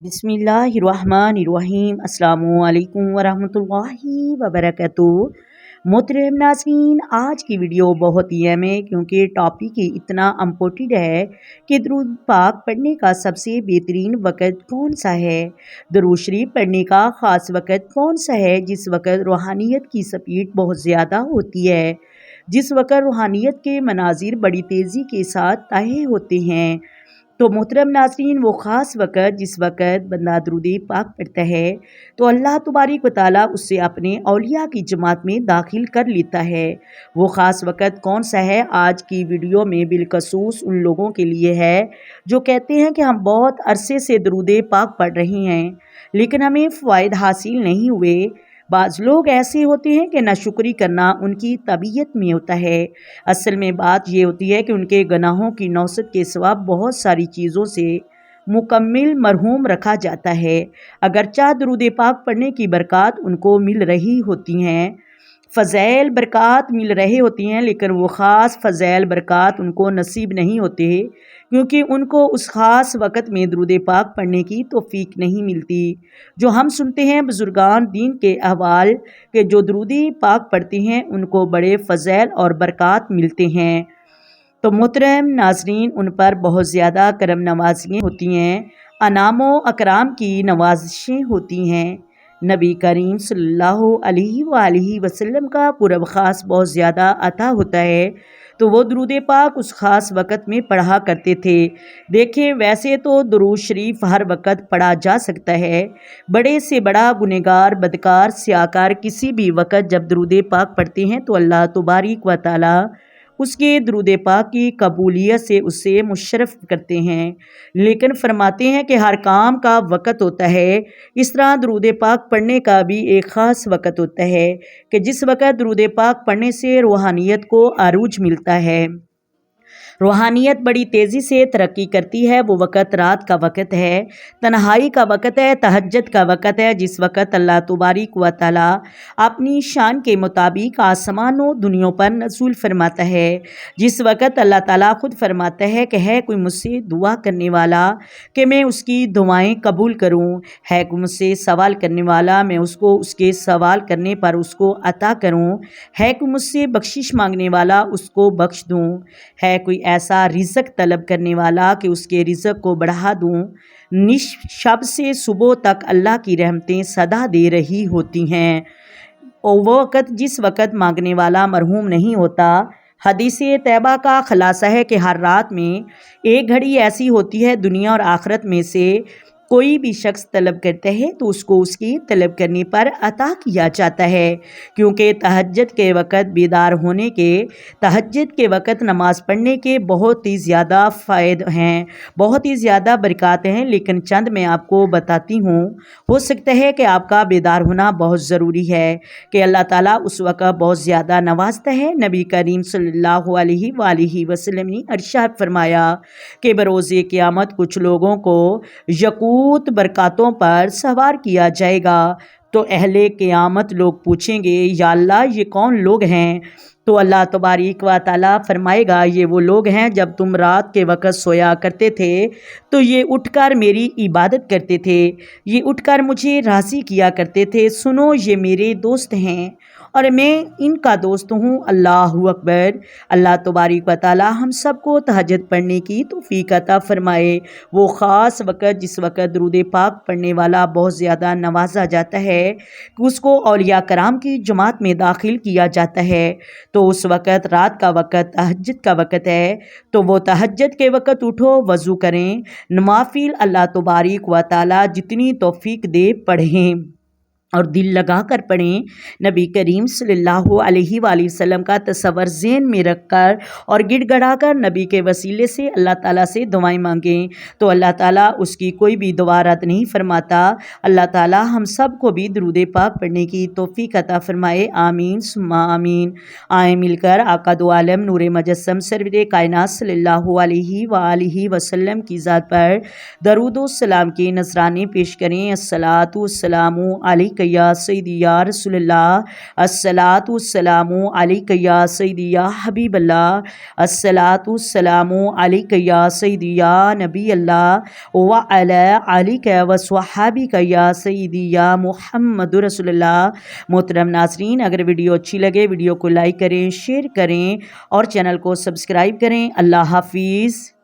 बिस्मिल्लाहिर्रहमानिर्रहीम अस्सलामुअलैकुम वरहमतुल्लाहि वबरकातुहू। मोहतरम नाज़रीन, आज की वीडियो बहुत ही अहम है क्योंकि टॉपिक ही इतना इम्पोर्टेंट है कि दुरूद पाक पढ़ने का सबसे बेहतरीन वक़्त कौन सा है। दुरूद शरीफ पढ़ने का ख़ास वक़्त कौन सा है जिस वक़्त रूहानियत की स्पीड बहुत ज़्यादा होती है, जिस वक़्त रूहानियत के मनाजिर बड़ी तेज़ी के साथ ताहे होते हैं। तो मोहतरम नाज़रीन, वो ख़ास वक़्त जिस वक़्त बंदा दुरूद पाक पढ़ता है तो अल्लाह तबारक व तआला उससे अपने औलिया की जमात में दाखिल कर लेता है। वो ख़ास वक़्त कौन सा है, आज की वीडियो में बिलखसूस उन लोगों के लिए है जो कहते हैं कि हम बहुत अरसे से दुरूद पाक पढ़ रहे हैं लेकिन हमें फ़वाइद हासिल नहीं हुए। बाज़ लोग ऐसे होते हैं कि नाशुक्री करना उनकी तबीयत में होता है। असल में बात ये होती है कि उनके गुनाहों की नौसत के सिवा बहुत सारी चीज़ों से मुकम्मिल मरहूम रखा जाता है। अगरचा दुरूद पाक पढ़ने की बरक़ात उनको मिल रही होती हैं, फ़ज़ैल बरक़ात मिल रही होती हैं, लेकिन वो ख़ास फ़ज़ैल बरक़ात उनको नसीब नहीं होते क्योंकि उनको उस ख़ास वक़्त में दुरूद पाक पढ़ने की तौफ़ीक नहीं मिलती। जो हम सुनते हैं बुज़ुर्गान दीन के अहवाल के जो दुरूद पाक पढ़ते हैं उनको बड़े फ़ज़ैल और बरक़ात मिलते हैं। तो मोहतरम नाज़रीन, उन पर बहुत ज़्यादा करम नवाज़ियाँ होती हैं, अनामो अकराम की नवाज़िशें होती हैं। नबी करीम सल्लल्लाहु अलैहि वसल्लम का कुर्ब ख़ास बहुत ज़्यादा अता होता है तो वो दुरूद पाक उस ख़ास वक़्त में पढ़ा करते थे। देखें, वैसे तो दुरूद शरीफ हर वक़्त पढ़ा जा सकता है। बड़े से बड़ा गुनहगार, बदकार, स्याकार किसी भी वक़्त जब दुरूद पाक पढ़ते हैं तो अल्लाह तबारक व तआला उसके दुरूद पाक की कबूलियत से उसे मुशर्रफ करते हैं। लेकिन फरमाते हैं कि हर काम का वक़्त होता है, इस तरह दुरूद पाक पढ़ने का भी एक ख़ास वक़्त होता है कि जिस वक़्त दुरूद पाक पढ़ने से रूहानियत को अरूज मिलता है। रूहानियत बड़ी तेज़ी से तरक्की करती है। वो वक़्त रात का वक़्त है, तन्हाई का वक़्त है, तहज्जुद का वक़्त है, जिस वक़्त अल्लाह तबारक व तआला अपनी शान के मुताबिक आसमानों दुनियों पर नज़ूल फरमाता है। जिस वक़्त अल्लाह ताला खुद फरमाता है कि है कोई मुझसे दुआ करने वाला कि मैं उसकी दुआएं कबूल करूं, है कोई मुझसे सवाल करने वाला मैं उसको उसके सवाल करने पर उसको अता करूं, है कोई मुझसे बख्शिश मांगने वाला उसको बख्श दूं, है कोई ऐसा रिज़्क़ तलब करने वाला कि उसके रिज़्क़ को बढ़ा दूं। निशब से सुबह तक अल्लाह की रहमतें सदा दे रही होती हैं और वो वक़्त जिस वक़्त मांगने वाला मरहूम नहीं होता। हदीस तैयबा का ख़ुलासा है कि हर रात में एक घड़ी ऐसी होती है दुनिया और आखिरत में से कोई भी शख्स तलब करता है तो उसको उसकी तलब करने पर अता किया जाता है, क्योंकि तहज्जुद के वक़्त बेदार होने के, तहज्जुद के वक़्त नमाज़ पढ़ने के बहुत ही ज़्यादा फ़ायदे हैं, बहुत ही ज़्यादा बरक़ात हैं। लेकिन चंद मैं आपको बताती हूँ। हो सकता है कि आपका बेदार होना बहुत ज़रूरी है कि अल्लाह ताला उस वक़्त बहुत ज़्यादा नवाजता है। नबी करीम सल्लल्लाहु अलैहि वसल्लम ने इरशाद फरमाया कि बरोज़े क़यामत कुछ लोगों को यकूत बरक़ातों पर सवार किया जाएगा। तो अहले क़यामत लोग पूछेंगे, या अल्लाह ये कौन लोग हैं? तो अल्लाह तबारक व तआला फरमाएगा, ये वो लोग हैं जब तुम रात के वक़्त सोया करते थे तो ये उठकर मेरी इबादत करते थे, ये उठकर मुझे राज़ी किया करते थे। सुनो, ये मेरे दोस्त हैं और मैं इनका दोस्त हूँ। अल्लाहु अकबर। अल्लाह तबारक व तआला हम सबको तहज्जुद पढ़ने की तौफ़ीक अता फ़रमाए। वो ख़ास वक़्त जिस वक़्त दुरूद पाक पढ़ने वाला बहुत ज़्यादा नवाजा जाता है कि उसको औलिया कराम की जमात में दाखिल किया जाता है। तो उस वक़्त रात का वक़्त तहज्जुद का वक़्त है, तो वो तहज्जुद के वक़्त उठो, वज़ू करें, नवाफिल अल्लाह तबारक व तआला जितनी तौफ़ीक दे पढ़ें और दिल लगा कर पढ़ें। नबी करीम सल्लल्लाहु अलैहि वसल्लम का तसव्वुर ज़हन में रखकर और गिड़गड़ा कर नबी के वसीले से अल्लाह ताला से दुआएं मांगें तो अल्लाह ताला उसकी कोई भी दुआ रद्द नहीं फरमाता। अल्लाह ताला हम सब को भी दुरूद पाक पढ़ने की तौफ़ीक अता फ़रमाए। आमीन सुम्मा आमीन। आए मिलकर आका दो आलम नूर मुजस्सम सरवरे कायनात सल्लल्लाहु अलैहि वसल्लम की ज़ात पर दरूद व सलाम के नज़राने पेश करें। अस्सलातु वस्सलामु अलैका علیک یا سیدی یا رسول اللہ، الصلاۃ والسلام علیک یا سیدی یا حبیب اللہ، الصلاۃ والسلام علیک یا سیدی یا نبی اللہ وعلی علیک وصحابک یا سیدی یا محمد رسول اللہ۔ محترم ناظرین، اگر ویڈیو اچھی لگے ویڈیو کو لائک کریں، شیئر کریں اور چینل کو سبسکرائب کریں۔ اللہ حافظ۔